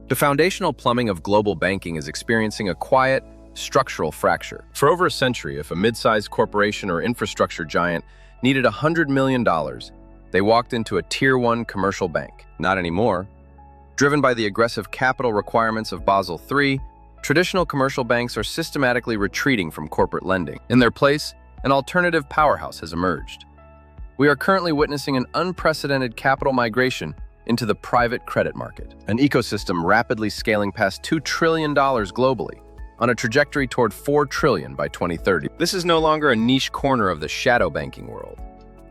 The foundational plumbing of global banking is experiencing a quiet, structural fracture. For over a century, if a mid-sized corporation or infrastructure giant needed $100 million, they walked into a Tier 1 commercial bank. Not anymore. Driven by the aggressive capital requirements of Basel III, traditional commercial banks are systematically retreating from corporate lending. In their place, an alternative powerhouse has emerged. We are currently witnessing an unprecedented capital migration into the private credit market, an ecosystem rapidly scaling past $2 trillion globally, on a trajectory toward $4 trillion by 2030. This is no longer a niche corner of the shadow banking world.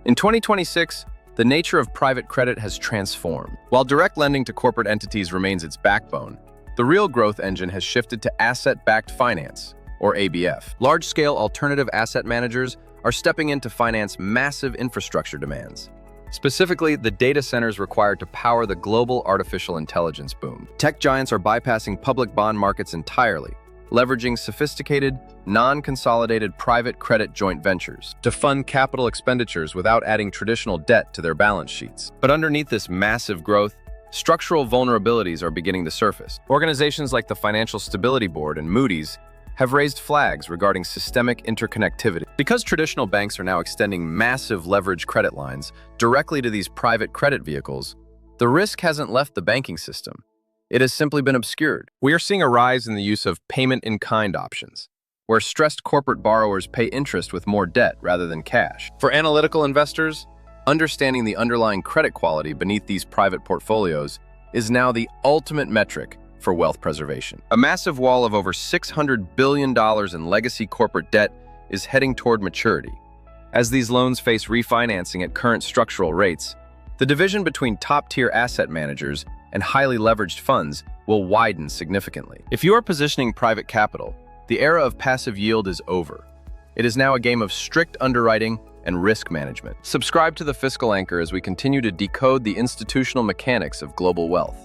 In 2026, the nature of private credit has transformed. While direct lending to corporate entities remains its backbone, the real growth engine has shifted to asset-backed finance, or ABF. Large-scale alternative asset managers are stepping in to finance massive infrastructure demands, specifically the data centers required to power the global artificial intelligence boom. Tech giants are bypassing public bond markets entirely, leveraging sophisticated, non-consolidated private credit joint ventures to fund capital expenditures without adding traditional debt to their balance sheets. But underneath this massive growth, structural vulnerabilities are beginning to surface. Organizations like the Financial Stability Board and Moody's have raised flags regarding systemic interconnectivity. Because traditional banks are now extending massive leverage credit lines directly to these private credit vehicles, the risk hasn't left the banking system. It has simply been obscured. We are seeing a rise in the use of payment-in-kind options, where stressed corporate borrowers pay interest with more debt rather than cash. For analytical investors, understanding the underlying credit quality beneath these private portfolios is now the ultimate metric for wealth preservation. A massive wall of over $600 billion in legacy corporate debt is heading toward maturity. As these loans face refinancing at current structural rates, the division between top-tier asset managers and highly leveraged funds will widen significantly. If you are positioning private capital, the era of passive yield is over. It is now a game of strict underwriting and risk management. Subscribe to the Fiscal Anchor as we continue to decode the institutional mechanics of global wealth.